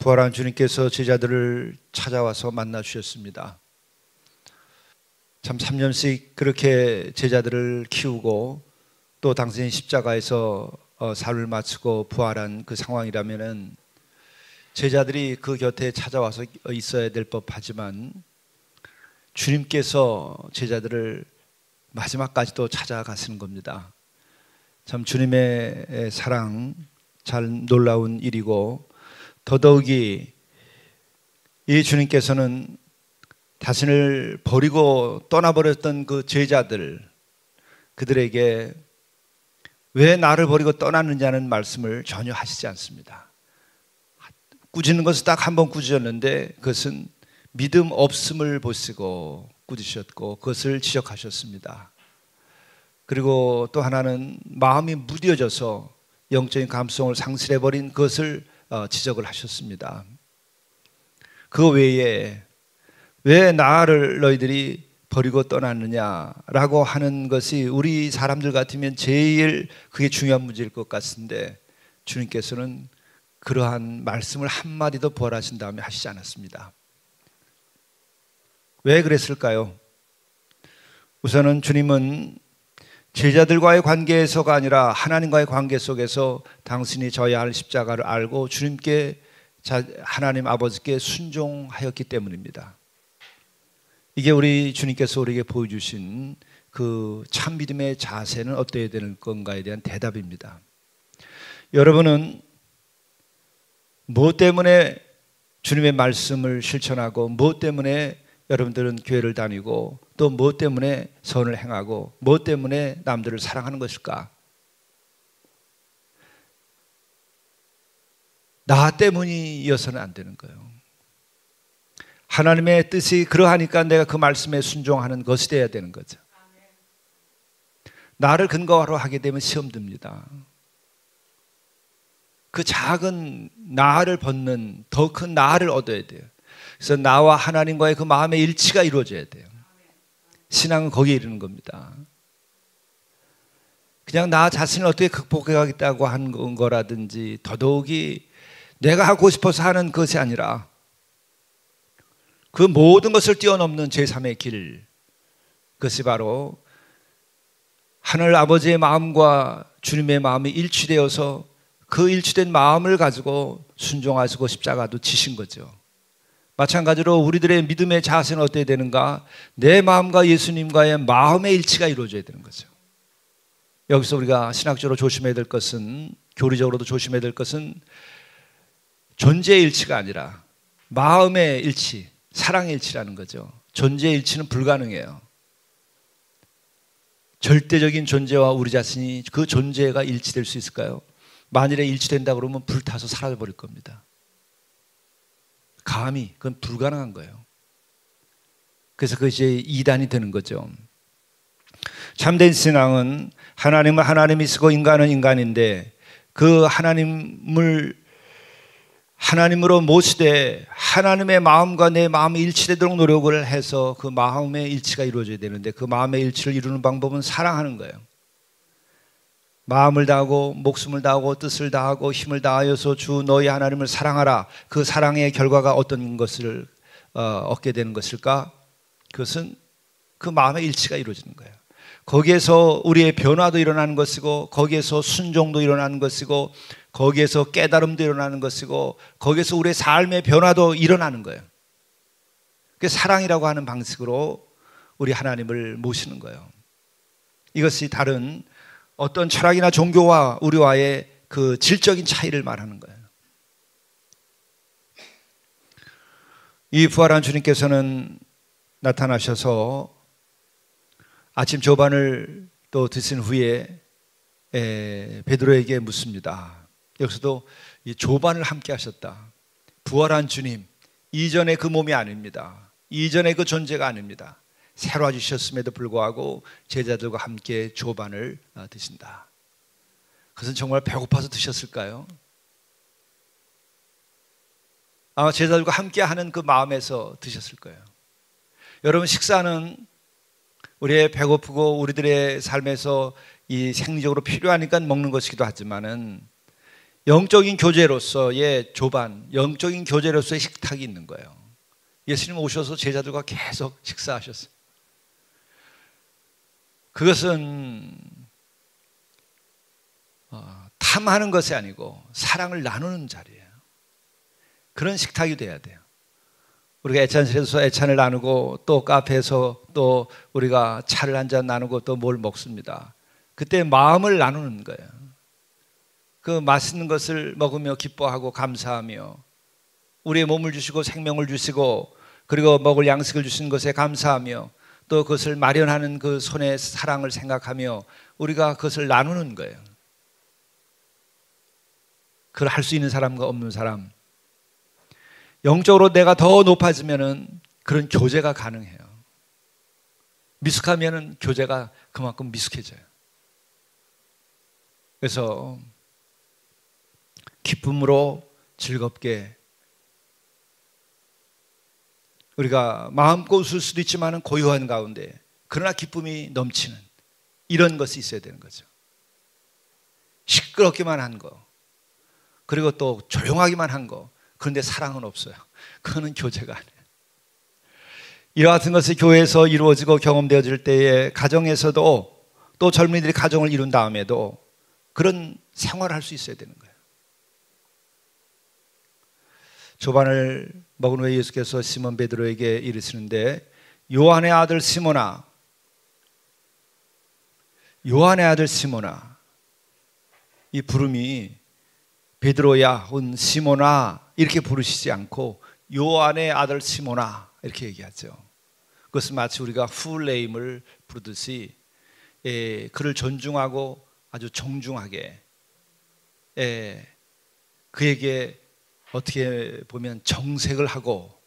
부활한 주님께서 제자들을 찾아와서 만나 주셨습니다. 참 3년씩 그렇게 제자들을 키우고 또 당신이 십자가에서 삶을 마치고 부활한 그 상황이라면은 제자들이 그 곁에 찾아와서 있어야 될 법하지만 주님께서 제자들을 마지막까지도 찾아가시는 겁니다. 참 주님의 사랑 참 놀라운 일이고, 더더욱이 이 주님께서는 자신을 버리고 떠나버렸던 그 제자들, 그들에게 왜 나를 버리고 떠났느냐는 말씀을 전혀 하시지 않습니다. 꾸짖는 것은 딱 한 번 꾸짖었는데 그것은 믿음 없음을 보시고 꾸짖으셨고 그것을 지적하셨습니다. 그리고 또 하나는 마음이 무뎌져서 영적인 감성을 상실해버린 그것을 지적을 하셨습니다. 그 외에 왜 나를 너희들이 버리고 떠났느냐라고 하는 것이 우리 사람들 같으면 제일 그게 중요한 문제일 것 같은데 주님께서는 그러한 말씀을 한마디도 부활하신 다음에 하시지 않았습니다. 왜 그랬을까요? 우선은 주님은 제자들과의 관계에서가 아니라 하나님과의 관계 속에서 당신이 져야 할 십자가를 알고 주님께, 하나님 아버지께 순종하였기 때문입니다. 이게 우리 주님께서 우리에게 보여주신 그 참 믿음의 자세는 어떠해야 되는 건가에 대한 대답입니다. 여러분은 무엇 때문에 주님의 말씀을 실천하고, 무엇 때문에 여러분들은 교회를 다니고, 또 무엇 때문에 선을 행하고, 무엇 때문에 남들을 사랑하는 것일까? 나 때문이어서는 안 되는 거예요. 하나님의 뜻이 그러하니까 내가 그 말씀에 순종하는 것이 되어야 되는 거죠. 나를 근거로 하게 되면 시험 듭니다. 그 작은 나를 벗는 더 큰 나를 얻어야 돼요. 그래서 나와 하나님과의 그 마음의 일치가 이루어져야 돼요. 신앙은 거기에 이르는 겁니다. 그냥 나 자신을 어떻게 극복해가겠다고 하는 거라든지, 더더욱이 내가 하고 싶어서 하는 것이 아니라 그 모든 것을 뛰어넘는 제3의 길, 그것이 바로 하늘 아버지의 마음과 주님의 마음이 일치되어서 그 일치된 마음을 가지고 순종하시고 십자가도 지신 거죠. 마찬가지로 우리들의 믿음의 자세는 어떻게 되는가? 내 마음과 예수님과의 마음의 일치가 이루어져야 되는 거죠. 여기서 우리가 신학적으로 조심해야 될 것은, 교리적으로도 조심해야 될 것은 존재의 일치가 아니라 마음의 일치, 사랑의 일치라는 거죠. 존재의 일치는 불가능해요. 절대적인 존재와 우리 자신이 그 존재가 일치될 수 있을까요? 만일에 일치된다 그러면 불타서 사라져버릴 겁니다. 감히 그건 불가능한 거예요. 그래서 그것이 이단이 되는 거죠. 참된 신앙은 하나님은 하나님이시고 인간은 인간인데 그 하나님으로 모시되 하나님의 마음과 내 마음이 일치되도록 노력을 해서 그 마음의 일치가 이루어져야 되는데, 그 마음의 일치를 이루는 방법은 사랑하는 거예요. 마음을 다하고 목숨을 다하고 뜻을 다하고 힘을 다하여서 주 너희 하나님을 사랑하라. 그 사랑의 결과가 어떤 것을 얻게 되는 것일까? 그것은 그 마음의 일치가 이루어지는 거예요. 거기에서 우리의 변화도 일어나는 것이고, 거기에서 순종도 일어나는 것이고, 거기에서 깨달음도 일어나는 것이고, 거기에서 우리의 삶의 변화도 일어나는 거예요. 그 사랑이라고 하는 방식으로 우리 하나님을 모시는 거예요. 이것이 다른 어떤 철학이나 종교와 우리와의 그 질적인 차이를 말하는 거예요. 이 부활한 주님께서는 나타나셔서 아침 조반을 또 드신 후에 베드로에게 묻습니다. 여기서도 이 조반을 함께 하셨다. 부활한 주님, 이전의 그 몸이 아닙니다. 이전의 그 존재가 아닙니다. 새로 와주셨음에도 불구하고 제자들과 함께 조반을 드신다. 그것은 정말 배고파서 드셨을까요? 아마 제자들과 함께 하는 그 마음에서 드셨을 거예요. 여러분, 식사는 우리의 배고프고 우리들의 삶에서 이 생리적으로 필요하니까 먹는 것이기도 하지만은 영적인 교제로서의 조반, 영적인 교제로서의 식탁이 있는 거예요. 예수님 오셔서 제자들과 계속 식사하셨어요. 그것은 탐하는 것이 아니고 사랑을 나누는 자리예요. 그런 식탁이 돼야 돼요. 우리가 애찬실에서 애찬을 나누고 또 카페에서 또 우리가 차를 한잔 나누고 또 뭘 먹습니다. 그때 마음을 나누는 거예요. 그 맛있는 것을 먹으며 기뻐하고 감사하며 우리의 몸을 주시고 생명을 주시고 그리고 먹을 양식을 주신 것에 감사하며 또 그것을 마련하는 그 손의 사랑을 생각하며 우리가 그것을 나누는 거예요. 그걸 할 수 있는 사람과 없는 사람, 영적으로 내가 더 높아지면은 그런 교제가 가능해요. 미숙하면은 교제가 그만큼 미숙해져요. 그래서 기쁨으로 즐겁게 우리가 마음껏 웃을 수도 있지만 고요한 가운데 그러나 기쁨이 넘치는 이런 것이 있어야 되는 거죠. 시끄럽기만 한 거, 그리고 또 조용하기만 한 거, 그런데 사랑은 없어요. 그거는 교제가 아니에요. 이와 같은 것이 교회에서 이루어지고 경험되어질 때에 가정에서도 또 젊은이들이 가정을 이룬 다음에도 그런 생활을 할 수 있어야 되는 거예요. 조반을 먹은 후에 예수께서 시몬 베드로에게 이르시는데 요한의 아들 시몬아, 요한의 아들 시몬아, 이 부름이 베드로야 혹은 시몬아 이렇게 부르시지 않고 요한의 아들 시몬아 이렇게 얘기하죠. 그것은 마치 우리가 풀네임을 부르듯이 그를 존중하고 아주 정중하게 그에게 어떻게 보면 정색을 하고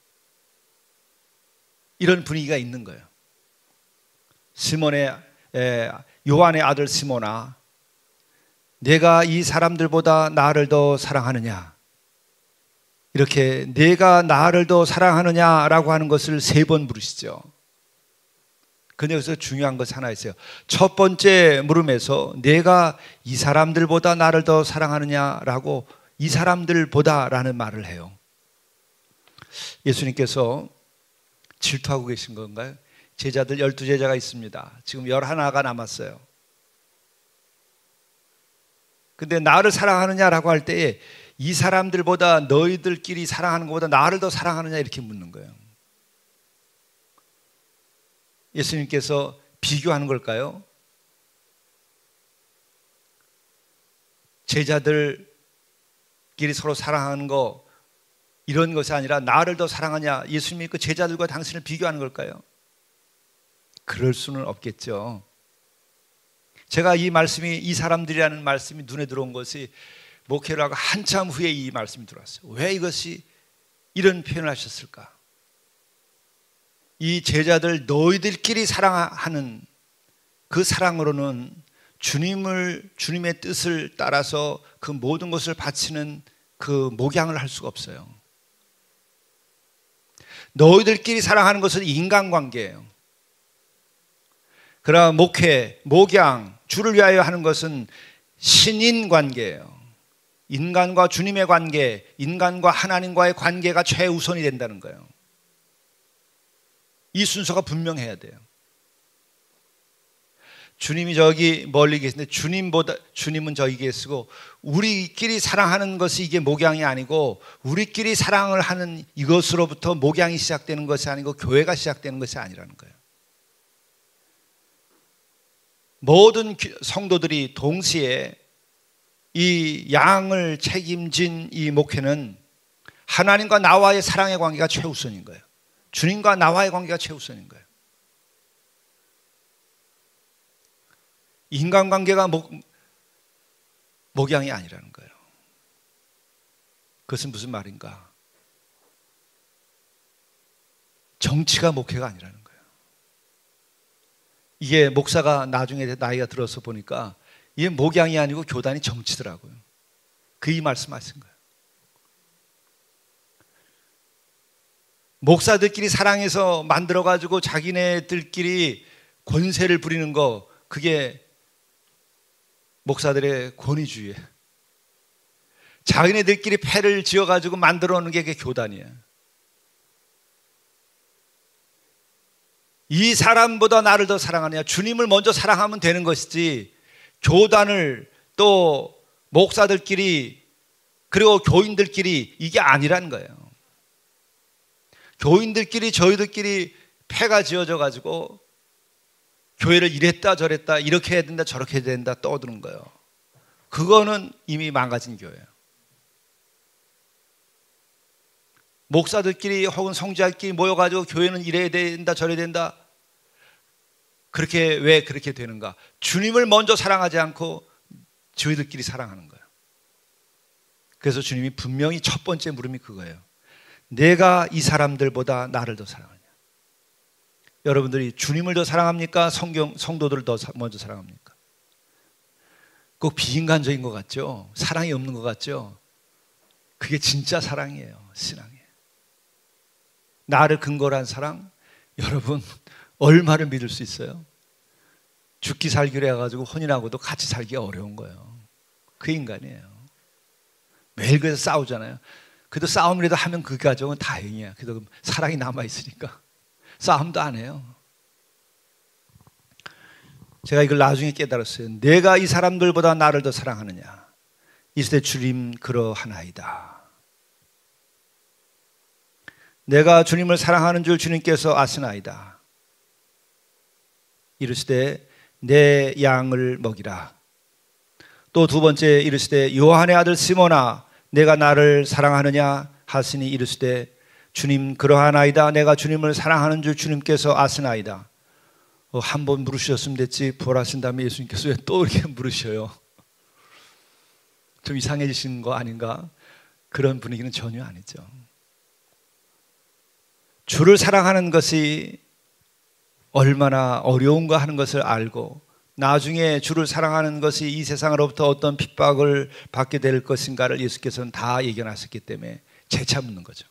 이런 분위기가 있는 거예요. 요한의 아들 시몬아, 내가 이 사람들보다 나를 더 사랑하느냐? 이렇게 내가 나를 더 사랑하느냐라고 하는 것을 3번 물으시죠. 근데 여기서 중요한 것이 하나 있어요. 첫 번째 물음에서 내가 이 사람들보다 나를 더 사랑하느냐라고 이 사람들보다라는 말을 해요. 예수님께서 질투하고 계신 건가요? 제자들 12제자가 있습니다. 지금 11가 남았어요. 근데 나를 사랑하느냐라고 할 때에 이 사람들보다 너희들끼리 사랑하는 것보다 나를 더 사랑하느냐 이렇게 묻는 거예요. 예수님께서 비교하는 걸까요? 제자들끼리 서로 사랑하는 거 이런 것이 아니라 나를 더 사랑하냐, 예수님이 그 제자들과 당신을 비교하는 걸까요? 그럴 수는 없겠죠. 제가 이 말씀이 이 사람들이라는 말씀이 눈에 들어온 것이 목회를 하고 한참 후에 이 말씀이 들어왔어요. 왜 이것이 이런 표현을 하셨을까? 이 제자들 너희들끼리 사랑하는 그 사랑으로는 주님의 뜻을 따라서 그 모든 것을 바치는 그 목양을 할 수가 없어요. 너희들끼리 사랑하는 것은 인간관계예요. 그러나 목회, 목양, 주를 위하여 하는 것은 신인관계예요. 인간과 주님의 관계, 인간과 하나님과의 관계가 최우선이 된다는 거예요. 이 순서가 분명해야 돼요. 주님이 저기 멀리 계신데 주님은 저기 계시고 우리끼리 사랑하는 것이 이게 목양이 아니고 우리끼리 사랑을 하는 이것으로부터 목양이 시작되는 것이 아니고 교회가 시작되는 것이 아니라는 거예요. 모든 성도들이 동시에 이 양을 책임진 이 목회는 하나님과 나와의 사랑의 관계가 최우선인 거예요. 주님과 나와의 관계가 최우선인 거예요. 인간관계가 목양이 아니라는 거예요. 그것은 무슨 말인가? 정치가 목회가 아니라는 거예요. 이게 목사가 나중에 나이가 들어서 보니까 이게 목양이 아니고 교단이 정치더라고요. 그 이 말씀하신 거예요. 목사들끼리 사랑해서 만들어가지고 자기네들끼리 권세를 부리는 거, 그게 목사들의 권위주의예요. 자기네들끼리 패를 지어가지고 만들어 놓는 게 그게 교단이에요. 이 사람보다 나를 더 사랑하느냐, 주님을 먼저 사랑하면 되는 것이지, 교단을 또 목사들끼리 그리고 교인들끼리 이게 아니라는 거예요. 교인들끼리 저희들끼리 패가 지어져 가지고 교회를 이랬다 저랬다 이렇게 해야 된다 저렇게 해야 된다 떠드는 거예요. 그거는 이미 망가진 교회예요. 목사들끼리 혹은 성지자끼리 모여가지고 교회는 이래야 된다 저래야 된다, 그렇게 왜 그렇게 되는가? 주님을 먼저 사랑하지 않고 저희들끼리 사랑하는 거예요. 그래서 주님이 분명히 첫 번째 물음이 그거예요. 내가 이 사람들보다 나를 더 사랑하냐? 여러분들이 주님을 더 사랑합니까? 성도들을 더 먼저 사랑합니까? 꼭 비인간적인 것 같죠? 사랑이 없는 것 같죠? 그게 진짜 사랑이에요. 신앙이에요. 나를 근거로 한 사랑, 여러분 얼마를 믿을 수 있어요? 죽기 살기로 해가지고 혼인하고도 같이 살기가 어려운 거예요. 그 인간이에요. 매일 그래서 싸우잖아요. 그래도 싸움이라도 하면 그 가정은 다행이야. 그래도 사랑이 남아있으니까 싸움도 안 해요. 제가 이걸 나중에 깨달았어요. 내가 이 사람들보다 나를 더 사랑하느냐? 이스대 주님 그러하나이다. 내가 주님을 사랑하는 줄 주님께서 아시나이다. 이르시되 내 양을 먹이라. 또 두 번째 이르시되 요한의 아들 시몬아 내가 나를 사랑하느냐 하시니 이르시되 주님 그러하나이다. 내가 주님을 사랑하는 줄 주님께서 아시나이다. 한 번 물으셨으면 됐지 부활하신 다음에 예수님께서 왜 또 이렇게 물으셔요? 좀 이상해지신 거 아닌가? 그런 분위기는 전혀 아니죠. 주를 사랑하는 것이 얼마나 어려운가 하는 것을 알고 나중에 주를 사랑하는 것이 이 세상으로부터 어떤 핍박을 받게 될 것인가를 예수께서는 다 예견하셨기 때문에 재차 묻는 거죠.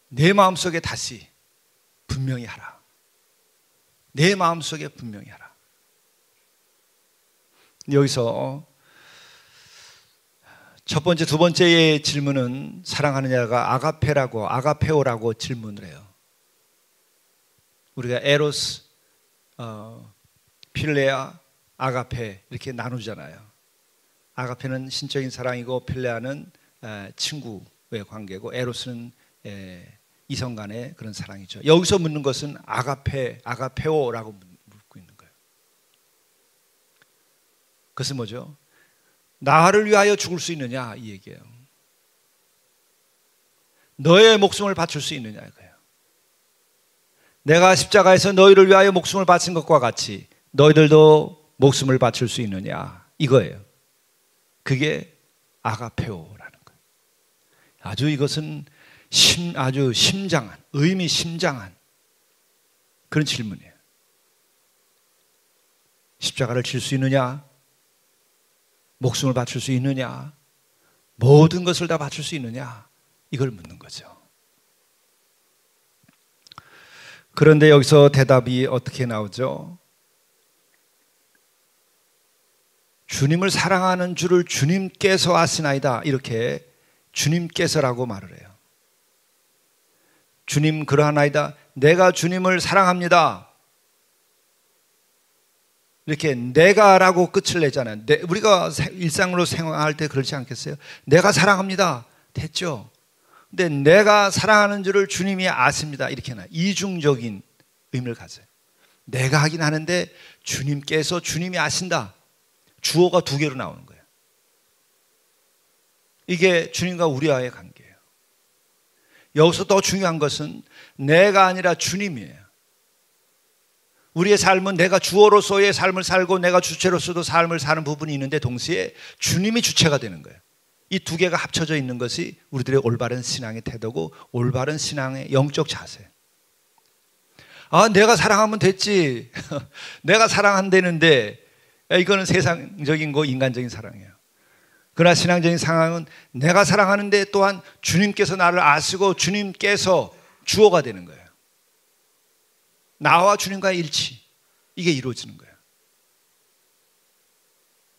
내 마음속에 다시 분명히 하라. 내 마음속에 분명히 하라. 여기서 첫 번째, 두 번째의 질문은 사랑하느냐가 아가페오라고 질문을 해요. 우리가 에로스, 필레아, 아가페 이렇게 나누잖아요. 아가페는 신적인 사랑이고 필레아는 친구의 관계고 에로스는 이성 간의 그런 사랑이죠. 여기서 묻는 것은 아가페오라고 묻고 있는 거예요. 그것은 뭐죠? 나를 위하여 죽을 수 있느냐 이 얘기예요. 너의 목숨을 바칠 수 있느냐 이거예요. 내가 십자가에서 너희를 위하여 목숨을 바친 것과 같이 너희들도 목숨을 바칠 수 있느냐 이거예요. 그게 아가페오라는 거예요. 아주 이것은 아주 심장한, 의미 심장한 그런 질문이에요. 십자가를 질 수 있느냐? 목숨을 바칠 수 있느냐? 모든 것을 다 바칠 수 있느냐? 이걸 묻는 거죠. 그런데 여기서 대답이 어떻게 나오죠? 주님을 사랑하는 줄을 주님께서 아시나이다. 이렇게 주님께서라고 말을 해요. 주님 그러하나이다. 내가 주님을 사랑합니다. 이렇게 내가라고 끝을 내잖아요. 우리가 일상으로 생활할 때 그렇지 않겠어요? 내가 사랑합니다. 됐죠? 근데 내가 사랑하는 줄을 주님이 아십니다. 이렇게 나 이중적인 의미를 가져요. 내가 하긴 하는데 주님께서 주님이 아신다. 주어가 두 개로 나오는 거예요. 이게 주님과 우리와의 관계예요. 여기서 더 중요한 것은 내가 아니라 주님이에요. 우리의 삶은 내가 주어로서의 삶을 살고 내가 주체로서도 삶을 사는 부분이 있는데 동시에 주님이 주체가 되는 거예요. 이 두 개가 합쳐져 있는 것이 우리들의 올바른 신앙의 태도고 올바른 신앙의 영적 자세예요. 아, 내가 사랑하면 됐지. 내가 사랑한다는데 이거는 세상적인 거 인간적인 사랑이에요. 그러나 신앙적인 상황은 내가 사랑하는데 또한 주님께서 나를 아시고 주님께서 주어가 되는 거예요. 나와 주님과의 일치, 이게 이루어지는 거예요.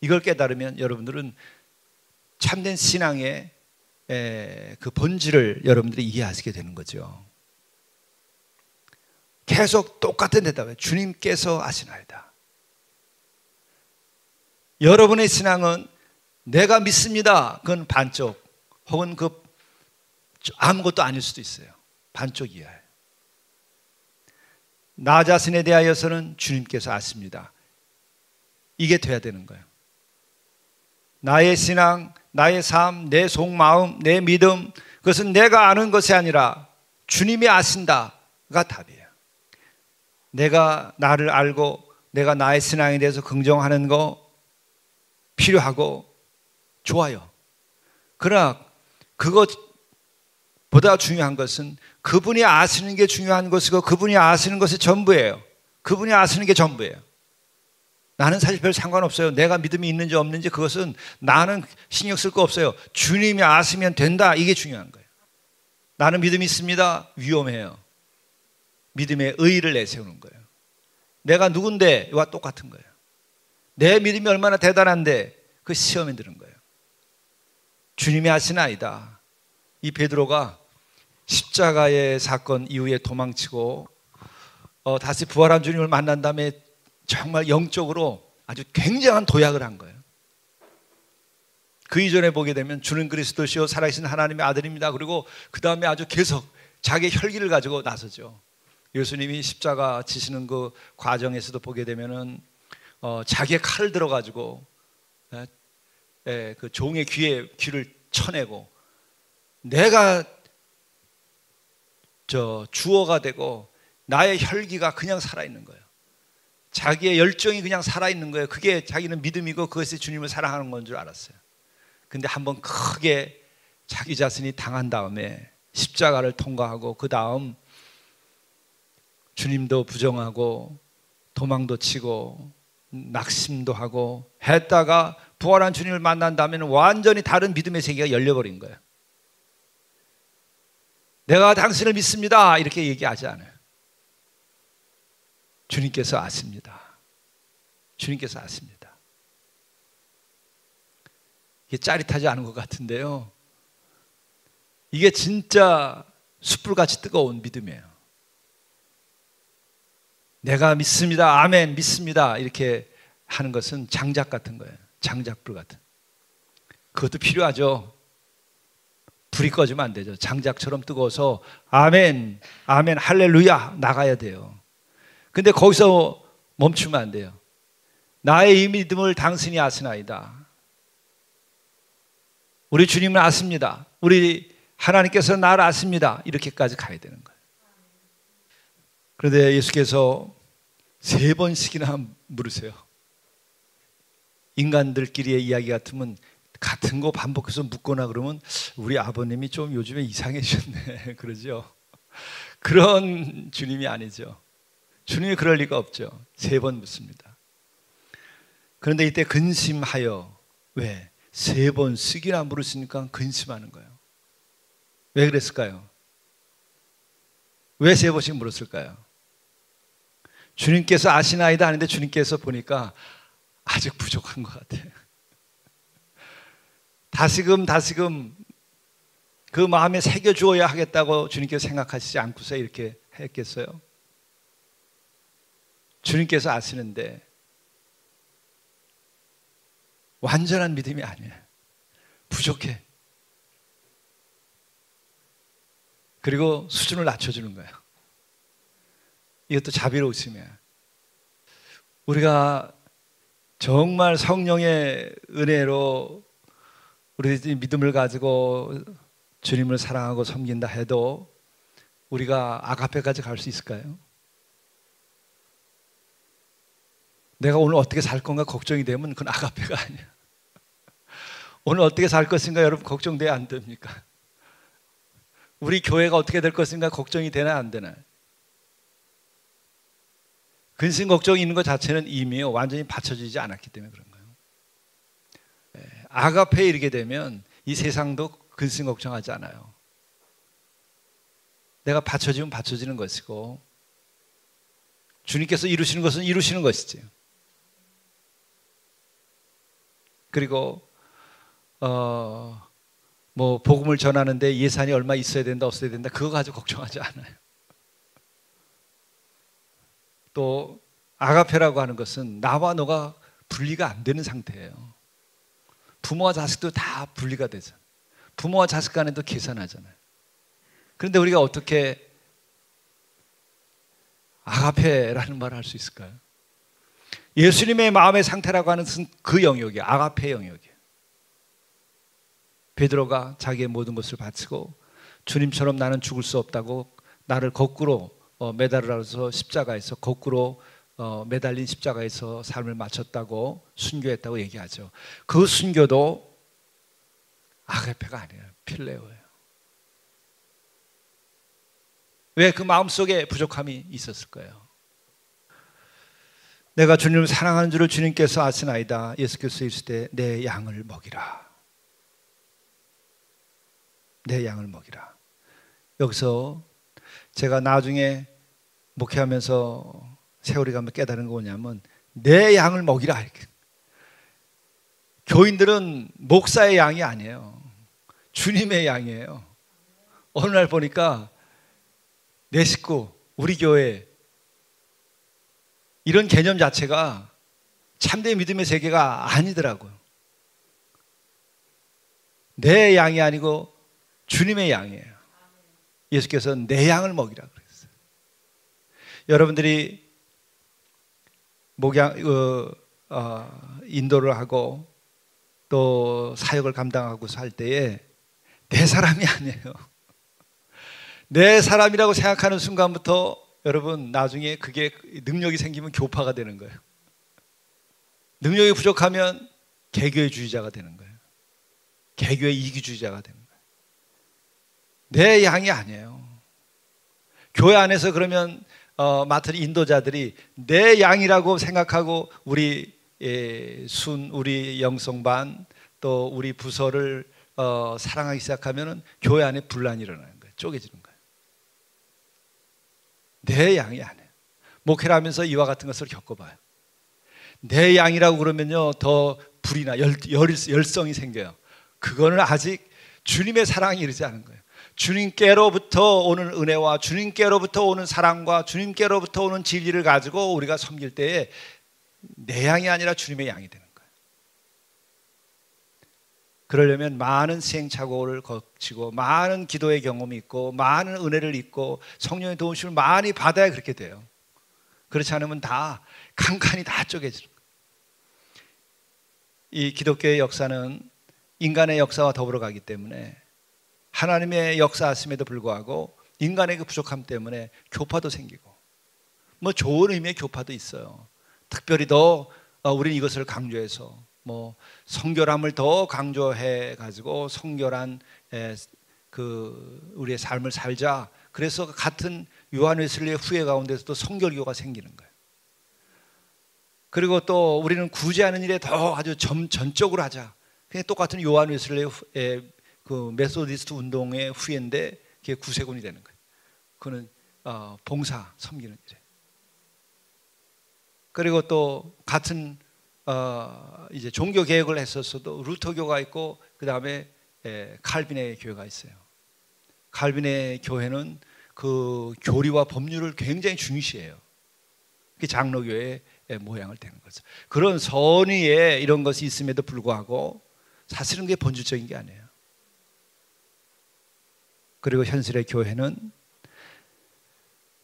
이걸 깨달으면 여러분들은 참된 신앙의 그 본질을 여러분들이 이해하시게 되는 거죠. 계속 똑같은 대답에 주님께서 아시나이다. 여러분의 신앙은 내가 믿습니다. 그건 반쪽 혹은 그 아무것도 아닐 수도 있어요. 반쪽 이하예요. 나 자신에 대하여서는 주님께서 아십니다. 이게 돼야 되는 거예요. 나의 신앙, 나의 삶, 내 속마음, 내 믿음, 그것은 내가 아는 것이 아니라 주님이 아신다가 답이에요. 내가 나를 알고 내가 나의 신앙에 대해서 긍정하는 거 필요하고 좋아요. 그러나 그것보다 중요한 것은 그분이 아시는 게 중요한 것이고 그분이 아시는 것이 전부예요. 그분이 아시는 게 전부예요. 나는 사실 별 상관없어요. 내가 믿음이 있는지 없는지 그것은 나는 신경 쓸 거 없어요. 주님이 아시면 된다. 이게 중요한 거예요. 나는 믿음이 있습니다. 위험해요. 믿음의 의의를 내세우는 거예요. 내가 누군데와 똑같은 거예요. 내 믿음이 얼마나 대단한데 그 시험에 드는 거예요. 주님이 아시나이다. 이 베드로가 십자가의 사건 이후에 도망치고 다시 부활한 주님을 만난 다음에 정말 영적으로 아주 굉장한 도약을 한 거예요. 그 이전에 보게 되면 주는 그리스도시요 살아계신 하나님의 아들입니다. 그리고 그 다음에 아주 계속 자기의 혈기를 가지고 나서죠. 예수님이 십자가 지시는 그 과정에서도 보게 되면은 자기의 칼을 들어가지고 그 종의 귀를 쳐내고 내가 주어가 되고 나의 혈기가 그냥 살아있는 거예요. 자기의 열정이 그냥 살아있는 거예요. 그게 자기는 믿음이고 그것이 주님을 사랑하는 건 줄 알았어요. 근데 한번 크게 자기 자신이 당한 다음에 십자가를 통과하고 그 다음 주님도 부정하고 도망도 치고 낙심도 하고 했다가 부활한 주님을 만난 다음에는 완전히 다른 믿음의 세계가 열려버린 거예요. 내가 당신을 믿습니다 이렇게 얘기하지 않아요. 주님께서 아십니다. 주님께서 아십니다. 이게 짜릿하지 않은 것 같은데요, 이게 진짜 숯불같이 뜨거운 믿음이에요. 내가 믿습니다. 아멘 믿습니다 이렇게 하는 것은 장작 같은 거예요. 장작불 같은. 그것도 필요하죠. 불이 꺼지면 안 되죠. 장작처럼 뜨거워서 아멘 아멘 할렐루야 나가야 돼요. 근데 거기서 멈추면 안 돼요. 나의 이 믿음을 당신이 아시나이다. 우리 주님은 아십니다. 우리 하나님께서 나를 아십니다. 이렇게까지 가야 되는 거예요. 그런데 예수께서 3번씩이나 물으세요. 인간들끼리의 이야기 같으면 같은 거 반복해서 묻거나 그러면 우리 아버님이 좀 요즘에 이상해지셨네 그러죠. 그런 주님이 아니죠. 주님이 그럴 리가 없죠. 3번 묻습니다. 그런데 이때 근심하여, 왜? 3번씩이나 물으시니까 근심하는 거예요. 왜 그랬을까요? 왜 3번씩 물었을까요? 주님께서 아시나이다 하는데 주님께서 보니까 아직 부족한 것 같아요. 다시금 그 마음에 새겨주어야 하겠다고 주님께서 생각하시지 않고서 이렇게 했겠어요? 주님께서 아시는데 완전한 믿음이 아니에요. 부족해. 그리고 수준을 낮춰주는 거예요. 이것도 자비로우심이에요. 우리가 정말 성령의 은혜로 우리 믿음을 가지고 주님을 사랑하고 섬긴다 해도 우리가 아가페까지 갈 수 있을까요? 내가 오늘 어떻게 살 건가 걱정이 되면 그건 아가페가 아니야. 오늘 어떻게 살 것인가 여러분 걱정돼야 안 됩니까? 우리 교회가 어떻게 될 것인가 걱정이 되나 안 되나? 근심 걱정이 있는 것 자체는 이미 완전히 받쳐지지 않았기 때문에 그런 거예요. 아가페에 이르게 되면 이 세상도 근심 걱정하지 않아요. 내가 받쳐지면 받쳐지는 것이고 주님께서 이루시는 것은 이루시는 것이지. 그리고 뭐 복음을 전하는데 예산이 얼마 있어야 된다 없어야 된다 그거 가지고 걱정하지 않아요. 또 아가페라고 하는 것은 나와 너가 분리가 안 되는 상태예요. 부모와 자식도 다 분리가 되잖아요. 부모와 자식 간에도 계산하잖아요. 그런데 우리가 어떻게 아가페라는 말을 할 수 있을까요? 예수님의 마음의 상태라고 하는 것은 그 영역이에요. 아가페 영역이에요. 베드로가 자기의 모든 것을 바치고 주님처럼 나는 죽을 수 없다고 나를 거꾸로 매달아서 십자가에서 거꾸로 매달린 십자가에서 삶을 마쳤다고 순교했다고 얘기하죠. 그 순교도 아가페가 아니에요. 필레오예요. 왜 그 마음속에 부족함이 있었을까요? 내가 주님을 사랑하는 줄을 주님께서 아시나이다. 예수께서 이르시되 내 양을 먹이라. 내 양을 먹이라. 여기서 제가 나중에 목회하면서 세월이 가면 깨달은 거 뭐냐면 내 양을 먹이라. 교인들은 목사의 양이 아니에요. 주님의 양이에요. 어느 날 보니까 내 식구, 우리 교회 이런 개념 자체가 참된 믿음의 세계가 아니더라고요. 내 양이 아니고 주님의 양이에요. 예수께서 내 양을 먹이라 그랬어요. 여러분들이 인도를 하고 또 사역을 감당하고서 할 때에 내 사람이 아니에요. 내 사람이라고 생각하는 순간부터 여러분 나중에 그게 능력이 생기면 교파가 되는 거예요. 능력이 부족하면 개교의주의자가 되는 거예요. 개교의 이기주의자가 되는 거예요. 내 양이 아니에요. 교회 안에서 그러면 맡은 인도자들이 내 양이라고 생각하고 우리 우리 영성반 또 우리 부서를 사랑하기 시작하면 교회 안에 분란이 일어나는 거예요. 쪼개지는 거예요. 내 양이 아니에요. 목회를 하면서 이와 같은 것을 겪어봐요. 내 양이라고 그러면요 더 불이나 열성이 생겨요. 그거는 아직 주님의 사랑이 이르지 않은 거예요. 주님께로부터 오는 은혜와 주님께로부터 오는 사랑과 주님께로부터 오는 진리를 가지고 우리가 섬길 때에 내 양이 아니라 주님의 양이 되는 거예요. 그러려면 많은 시행착오를 거치고 많은 기도의 경험이 있고 많은 은혜를 있고 성령의 도우심을 많이 받아야 그렇게 돼요. 그렇지 않으면 다 간간히 다 쪼개지는 거예요. 이 기독교의 역사는 인간의 역사와 더불어 가기 때문에 하나님의 역사하심에도 불구하고 인간의 그 부족함 때문에 교파도 생기고 뭐 좋은 의미의 교파도 있어요. 특별히 더 우리는 이것을 강조해서 뭐 성결함을 더 강조해 가지고 성결한 그 우리의 삶을 살자. 그래서 같은 요한 웨슬리의 후예 가운데서도 성결교가 생기는 거예요. 그리고 또 우리는 구제하는 일에 더 아주 전적으로 하자. 그냥 똑같은 요한 웨슬리의 그 메소디스트 운동의 후예인데 그게 구세군이 되는 거예요. 그는 봉사 섬기는 일에. 그리고 또 같은 이제 종교 개혁을 했었어도 루터교가 있고 그 다음에 칼빈의 교회가 있어요. 칼빈의 교회는 그 교리와 법률을 굉장히 중시해요. 그게 장로교회의 모양을 떼는 거죠. 그런 선의에 이런 것이 있음에도 불구하고 사실은 그게 본질적인 게 아니에요. 그리고 현실의 교회는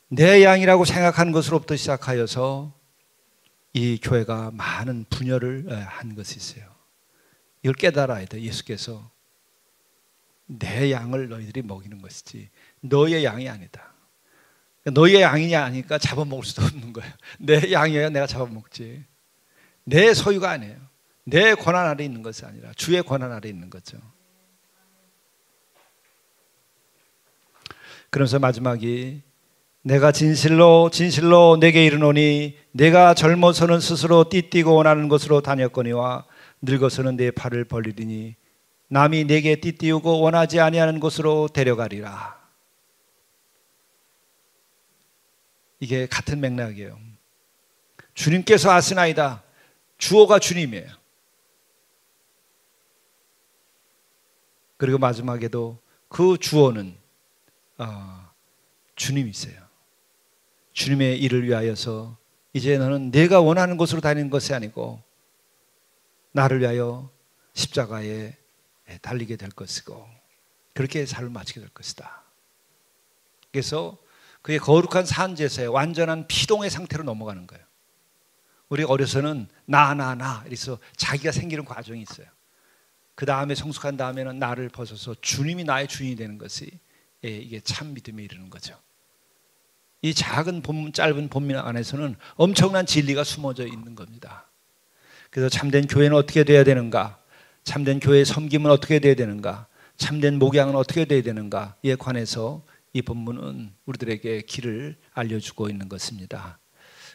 내 양이라고 생각하는 것으로부터 시작하여서 이 교회가 많은 분열을 한 것이 있어요. 이걸 깨달아야 돼. 예수께서 내 양을 너희들이 먹이는 것이지 너의 양이 아니다. 너의 양이냐 아니까 잡아먹을 수도 없는 거예요. 내 양이어야 내가 잡아먹지. 내 소유가 아니에요. 내 권한 아래 있는 것이 아니라 주의 권한 아래 있는 거죠. 그러면서 마지막이 내가 진실로 내게 이르노니 내가 젊어서는 스스로 띠띠고 원하는 곳으로 다녔거니와 늙어서는 내 팔을 벌리리니 남이 내게 띠띠우고 원하지 아니하는 곳으로 데려가리라. 이게 같은 맥락이에요. 주님께서 아시나이다. 주어가 주님이에요. 그리고 마지막에도 그 주어는 주님이세요. 주님의 일을 위하여서 이제 너는 내가 원하는 곳으로 다니는 것이 아니고 나를 위하여 십자가에 달리게 될 것이고 그렇게 삶을 마치게 될 것이다. 그래서 그의 거룩한 산제사에 완전한 피동의 상태로 넘어가는 거예요. 우리가 어려서는 나 이래서 자기가 생기는 과정이 있어요. 그 다음에 성숙한 다음에는 나를 벗어서 주님이 나의 주인이 되는 것이 이게 참 믿음에 이르는 거죠. 이 작은 본문, 짧은 본문 안에서는 엄청난 진리가 숨어져 있는 겁니다. 그래서 참된 교회는 어떻게 돼야 되는가? 참된 교회의 섬김은 어떻게 돼야 되는가? 참된 목양은 어떻게 돼야 되는가에 관해서 이 본문은 우리들에게 길을 알려주고 있는 것입니다.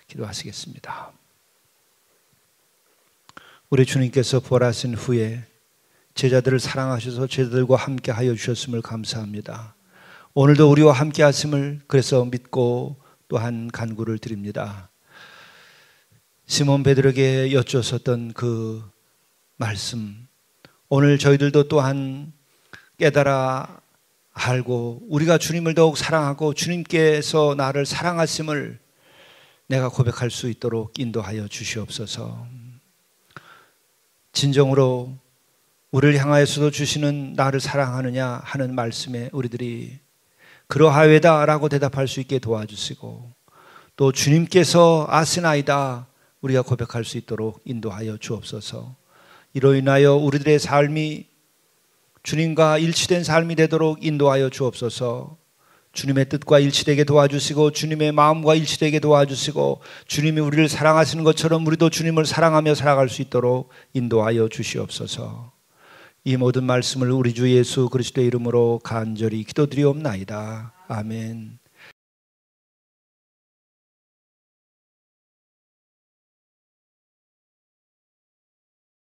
기도하시겠습니다. 우리 주님께서 부활하신 후에 제자들을 사랑하셔서 제자들과 함께 하여 주셨음을 감사합니다. 오늘도 우리와 함께 하심을 그래서 믿고 또한 간구를 드립니다. 시몬 베드로에게 여쭈었던 그 말씀, 오늘 저희들도 또한 깨달아 알고 우리가 주님을 더욱 사랑하고 주님께서 나를 사랑하심을 내가 고백할 수 있도록 인도하여 주시옵소서. 진정으로 우리를 향하여서도 주시는 나를 사랑하느냐 하는 말씀에 우리들이 그러하외다라고 대답할 수 있게 도와주시고 또 주님께서 아시나이다 우리가 고백할 수 있도록 인도하여 주옵소서. 이로 인하여 우리들의 삶이 주님과 일치된 삶이 되도록 인도하여 주옵소서. 주님의 뜻과 일치되게 도와주시고 주님의 마음과 일치되게 도와주시고 주님이 우리를 사랑하시는 것처럼 우리도 주님을 사랑하며 살아갈 수 있도록 인도하여 주시옵소서. 이 모든 말씀을 우리 주 예수 그리스도의 이름으로 간절히 기도드리옵나이다. 아멘.